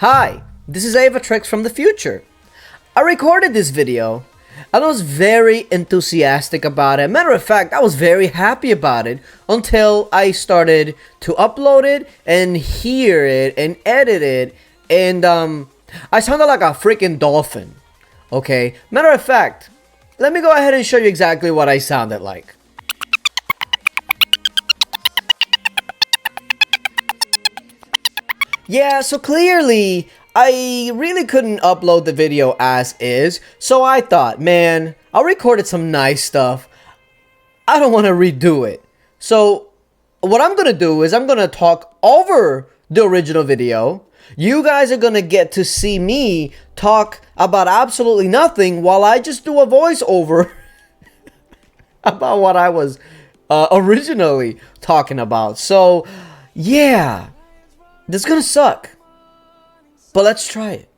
Hi, this is Aevatrex from the future. I recorded this video and I was very enthusiastic about it. Matter of fact, I was very happy about it until I started to upload it and hear it and edit it, and I sounded like a freaking dolphin. Okay, matter of fact, let me go ahead and show you exactly what I sounded like. Yeah, so clearly, I really couldn't upload the video as is, so I thought, man, I recorded some nice stuff. I don't want to redo it. So, what I'm going to do is I'm going to talk over the original video. You guys are going to get to see me talk about absolutely nothing while I just do a voiceover about what I was originally talking about. So, yeah. This is gonna suck, but let's try it.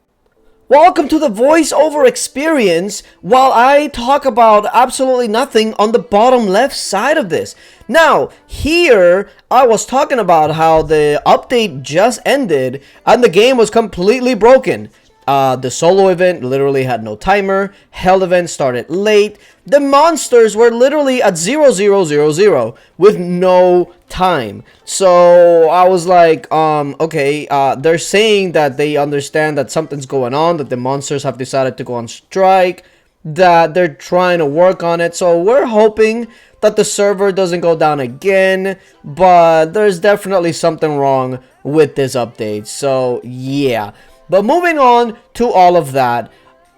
Welcome to the voiceover experience while I talk about absolutely nothing on the bottom left side of this. Now, here I was talking about how the update just ended and the game was completely broken. The solo event literally had no timer. Hell event started late. The monsters were literally at 0000 with no time. So I was like, okay, they're saying that they understand that something's going on, that the monsters have decided to go on strike, that they're trying to work on it. So we're hoping that the server doesn't go down again, but there's definitely something wrong with this update. So yeah. But moving on to all of that,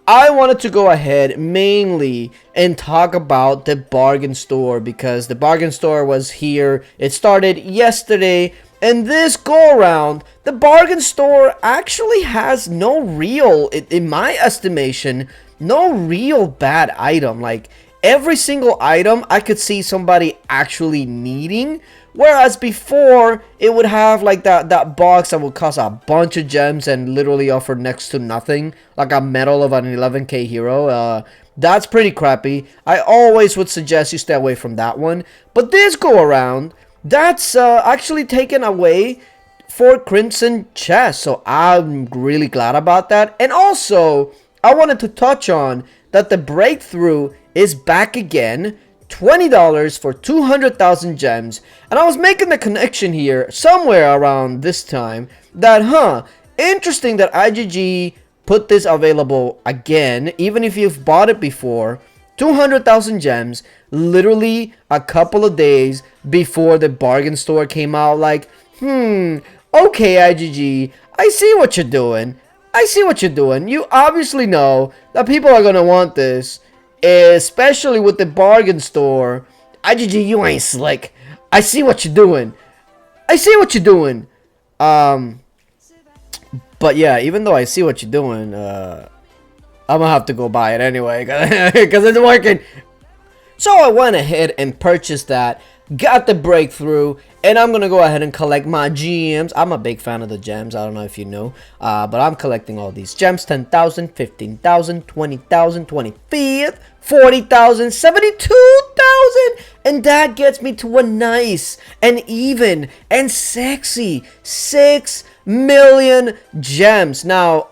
I wanted to go ahead mainly and talk about the bargain store, because the bargain store was here. It started yesterday, and this go around, the bargain store actually has no real, in my estimation, no real bad item. Like, every single item I could see somebody actually needing. Whereas before, it would have like that box that would cost a bunch of gems and literally offer next to nothing. Like a medal of an 11k hero. That's pretty crappy. I always would suggest you stay away from that one. But this go around, that's actually taken away for Crimson Chest. So I'm really glad about that. And also, I wanted to touch on that the breakthrough is back again. $20 for 200,000 gems, and I was making the connection here somewhere around this time that interesting that IGG put this available again, even if you've bought it before. 200,000 gems literally a couple of days before the bargain store came out. Like, okay, IGG, I see what you're doing. You obviously know that people are gonna want this, especially with the bargain store. IGG, you ain't slick. I see what you're doing. But yeah, even though I see what you're doing, I'm gonna have to go buy it anyway, because it's working. So I went ahead and purchased that, got the breakthrough, and I'm gonna go ahead and collect my gems. I'm a big fan of the gems. I don't know if you know, but I'm collecting all these gems: 10,000, 15,000, 20,000, 25th, 40,000, 72,000, and that gets me to a nice and even and sexy 6 million gems. Now,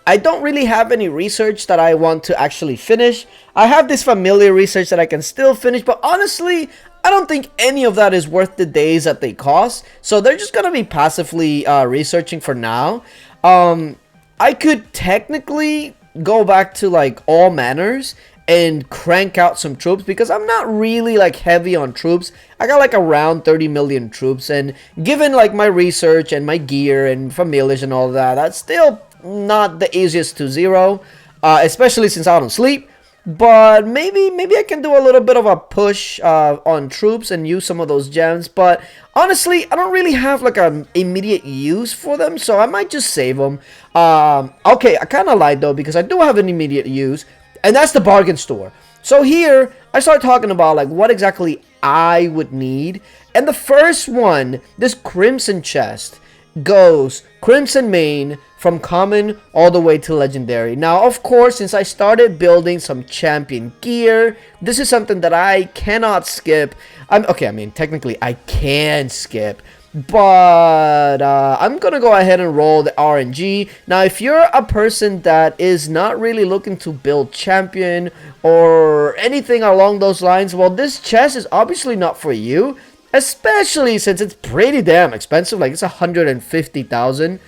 I don't really have any research that I want to actually finish. I have this familiar research that I can still finish, but honestly, I don't think any of that is worth the days that they cost. So they're just gonna be passively researching for now. I could technically go back to like all manners and crank out some troops, because I'm not really like heavy on troops. I got like around 30 million troops, and given like my research and my gear and familiars and all that, that's still not the easiest to zero, especially since I don't sleep. But maybe I can do a little bit of a push on troops and use some of those gems. But honestly, I don't really have like an immediate use for them, so I might just save them. Okay, I kind of lied though, because I do have an immediate use, and that's the bargain store. So here, I start talking about like what exactly I would need. And the first one, this Crimson Chest, goes Crimson Main from common all the way to legendary. Now, of course, since I started building some champion gear, this is something that I cannot skip. Technically I can skip, But I'm gonna go ahead and roll the RNG. Now, if you're a person that is not really looking to build champion or anything along those lines, well, this chest is obviously not for you, especially since it's pretty damn expensive. Like, it's 150,000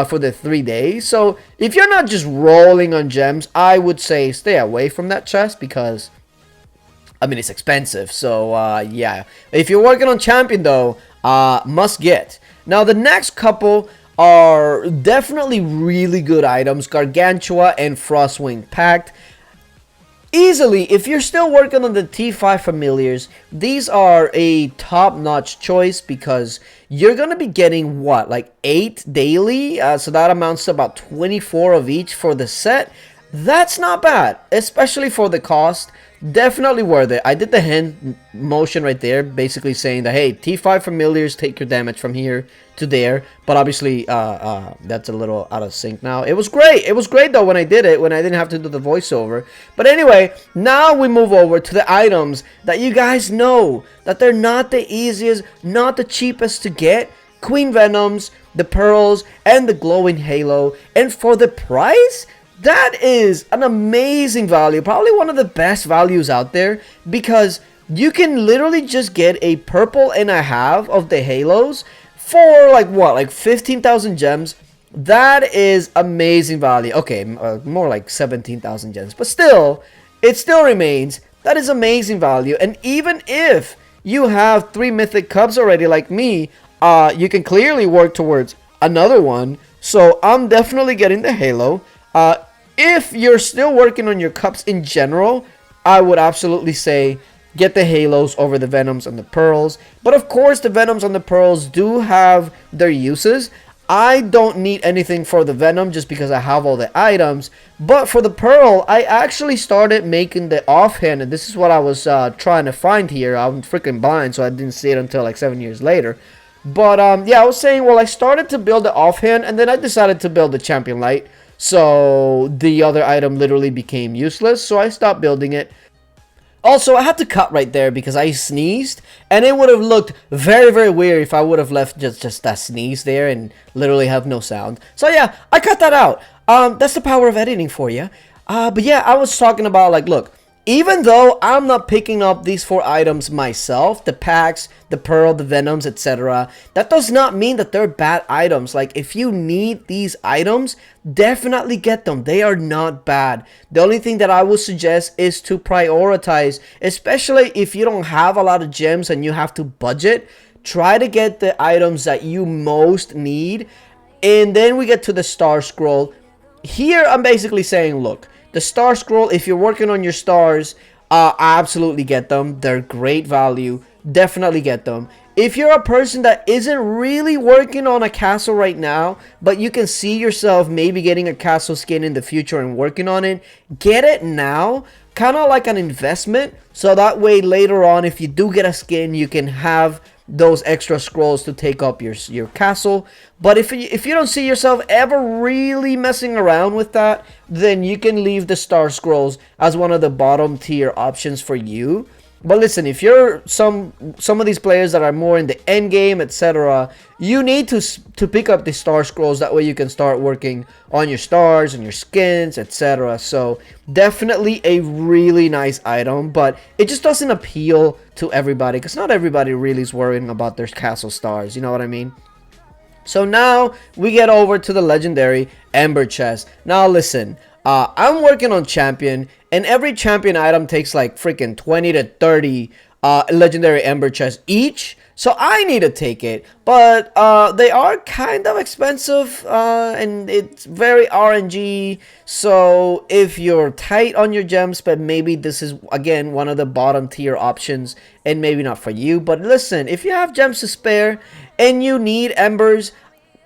for the 3 days. So if you're not just rolling on gems, I would say stay away from that chest, because I mean, it's expensive. So yeah, if you're working on champion though, must get. Now the next couple are definitely really good items: Gargantua and Frostwing Pact. Easily, if you're still working on the T5 familiars, these are a top-notch choice, because you're going to be getting, what, like 8 daily? So that amounts to about 24 of each for the set. That's not bad, especially for the cost. Definitely worth it. I did the hand motion right there, basically saying that, hey, T5 familiars take your damage from here to there. But obviously, that's a little out of sync now. It was great. It was great, though, when I did it, when I didn't have to do the voiceover. But anyway, now we move over to the items that you guys know that they're not the easiest, not the cheapest to get. Queen Venoms, the Pearls, and the Glowing Halo. And for the price, that is an amazing value, probably one of the best values out there, because you can literally just get a purple and a half of the halos for like what, like 15,000 gems. That is amazing value. Okay, more like 17,000 gems, but still, it still remains, that is amazing value. And even if you have 3 mythic cups already like me, you can clearly work towards another one. So I'm definitely getting the halo. If you're still working on your cups in general, I would absolutely say get the halos over the venoms and the pearls. But of course, the venoms and the pearls do have their uses. I don't need anything for the venom just because I have all the items. But for the pearl, I actually started making the offhand, and this is what I was trying to find here. I'm freaking blind, so I didn't see it until like 7 years later. But yeah, I was saying, well, I started to build the offhand, and then I decided to build the champion light. So the other item literally became useless, so I stopped building it. Also, I had to cut right there because I sneezed, and it would have looked very, very weird if I would have left just that sneeze there and literally have no sound. So yeah, I cut that out. That's the power of editing for you. But yeah, I was talking about, like, look, even though I'm not picking up these 4 items myself, the packs, the pearl, the venoms, etc., that does not mean that they're bad items. Like, if you need these items, definitely get them. They are not bad. The only thing that I would suggest is to prioritize, especially if you don't have a lot of gems and you have to budget. Try to get the items that you most need. And then we get to the star scroll. Here, I'm basically saying, look, the star scroll, if you're working on your stars, absolutely get them. They're great value. Definitely get them. If you're a person that isn't really working on a castle right now, but you can see yourself maybe getting a castle skin in the future and working on it, get it now. Kind of like an investment. So that way later on, if you do get a skin, you can have those extra scrolls to take up your castle. But if you don't see yourself ever really messing around with that, then you can leave the star scrolls as one of the bottom tier options for you. But listen, if you're some of these players that are more in the end game, etc., you need to pick up the star scrolls. That way you can start working on your stars and your skins, etc. So definitely a really nice item, but it just doesn't appeal to everybody because not everybody really is worrying about their castle stars. You know what I mean? So now we get over to the legendary Ember chest. Now listen, I'm working on champion, and every champion item takes like freaking 20 to 30 legendary Ember chests each. So I need to take it, but they are kind of expensive, and it's very RNG. So if you're tight on your gems, but maybe this is again one of the bottom tier options, and maybe not for you. But listen, if you have gems to spare and you need embers,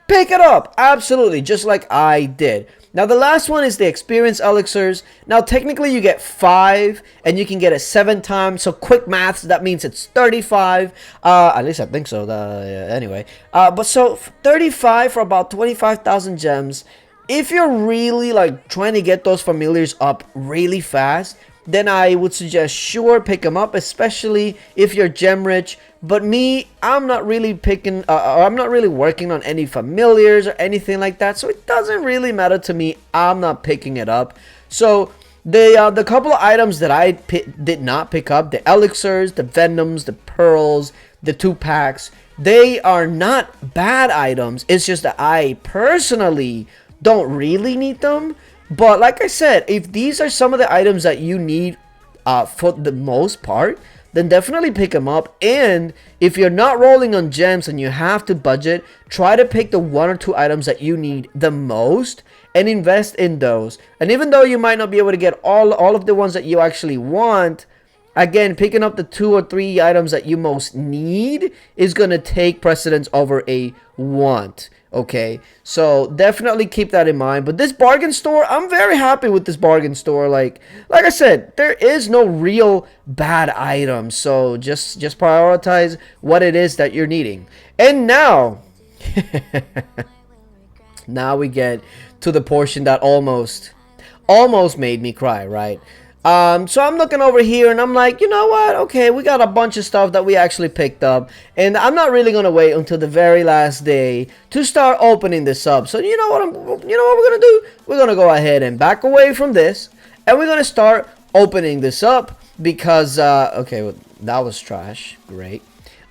pick it up. Absolutely, just like I did. Now the last one is the experience elixirs. Now technically you get 5 and you can get it 7 times. So quick maths, that means it's 35. At least I think so. Anyway, but so 35 for about 25,000 gems. If you're really like trying to get those familiars up really fast, then I would suggest sure pick them up, especially if you're gem rich. But me, I'm not really picking, I'm not really working on any familiars or anything like that, so it doesn't really matter to me. I'm not picking it up. So the couple of items that I did not pick up, the Elixirs, the Venoms, the Pearls, the 2-packs, they are not bad items. It's just that I personally don't really need them. But like I said, if these are some of the items that you need for the most part, then definitely pick them up. And if you're not rolling on gems and you have to budget, try to pick the 1 or 2 items that you need the most and invest in those. And even though you might not be able to get all of the ones that you actually want, again, picking up the 2 or 3 items that you most need is going to take precedence over a want. Okay, so definitely keep that in mind. But this bargain store, I'm very happy with this bargain store. Like I said, there is no real bad items, so just prioritize what it is that you're needing. And now now we get to the portion that almost made me cry, right? So I'm looking over here and I'm like, you know what? Okay, we got a bunch of stuff that we actually picked up, and I'm not really gonna wait until the very last day to start opening this up. So you know what we're gonna do? We're gonna go ahead and back away from this, and we're gonna start opening this up because okay, well, that was trash. Great.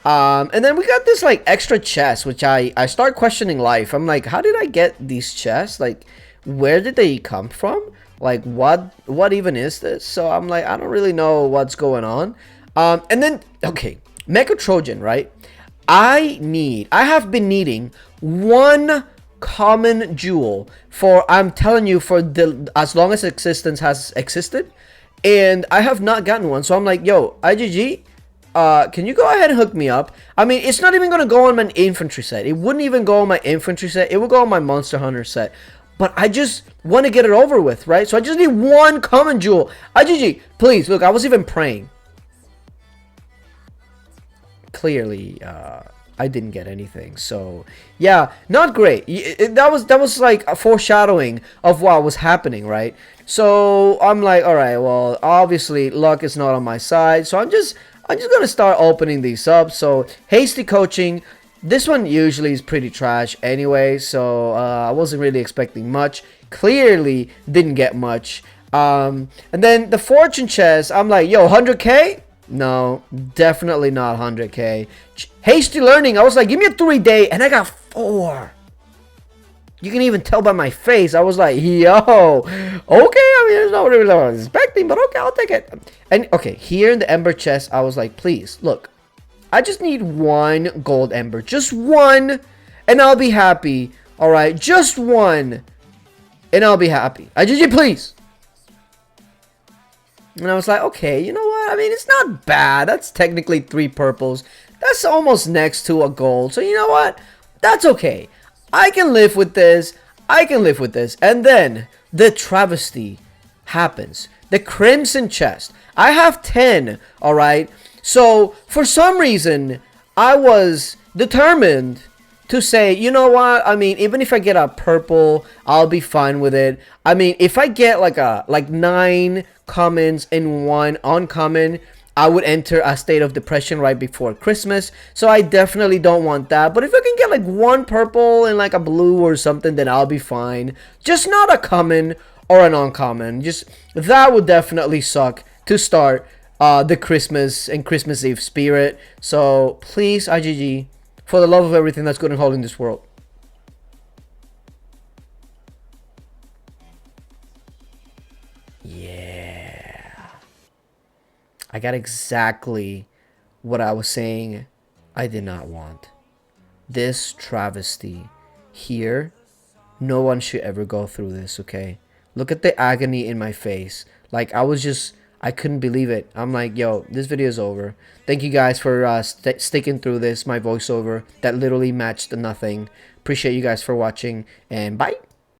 And then we got this like extra chest, which I start questioning life. I'm like, how did I get these chests? Like, where did they come from? Like, what even is this? So I'm like, I don't really know what's going on. And then, okay, Mecha Trojan, right? I have been needing 1 common jewel for, I'm telling you, for as long as existence has existed, and I have not gotten one. So I'm like, yo, IGG, can you go ahead and hook me up? I mean, it's not even gonna go on my infantry set. It wouldn't even go on my infantry set. It would go on my Monster Hunter set. But I just want to get it over with, right? So I just need 1 common jewel. IGG, please. Look, I was even praying. Clearly, I didn't get anything. So, yeah, not great. That was like a foreshadowing of what was happening, right? So, I'm like, all right, well, obviously, luck is not on my side. So, I'm just going to start opening these up. So, hasty coaching. This one usually is pretty trash anyway, so I wasn't really expecting much. Clearly didn't get much. And then the fortune chest, I'm like, yo, 100k? No, definitely not 100k. Hasty learning, I was like, give me a 3-day, and I got 4. You can even tell by my face. I was like, yo, okay, I mean, there's not really what I was expecting, but okay, I'll take it. And okay, here in the ember chest, I was like, please, look. I just need 1 gold ember. Just 1, and I'll be happy. Alright, just 1, and I'll be happy. IGG, please. And I was like, okay, you know what? I mean, it's not bad. That's technically 3 purples. That's almost next to a gold. So, you know what? That's okay. I can live with this. I can live with this. And then, the travesty happens. The crimson chest. I have 10, alright? So, for some reason, I was determined to say, you know what, I mean, even if I get a purple, I'll be fine with it. I mean, if I get like 9 commons and 1 uncommon, I would enter a state of depression right before Christmas. So, I definitely don't want that. But if I can get like 1 purple and like a blue or something, then I'll be fine. Just not a common or an uncommon. Just, that would definitely suck to start the Christmas and Christmas Eve spirit. So please, IGG, for the love of everything that's good and holy in this world, yeah, I got exactly what I was saying I did not want. This travesty here, no one should ever go through this. Okay, look at the agony in my face. Like, I couldn't believe it. I'm like, yo, this video is over. Thank you guys for sticking through this, my voiceover that literally matched nothing. Appreciate you guys for watching, and bye.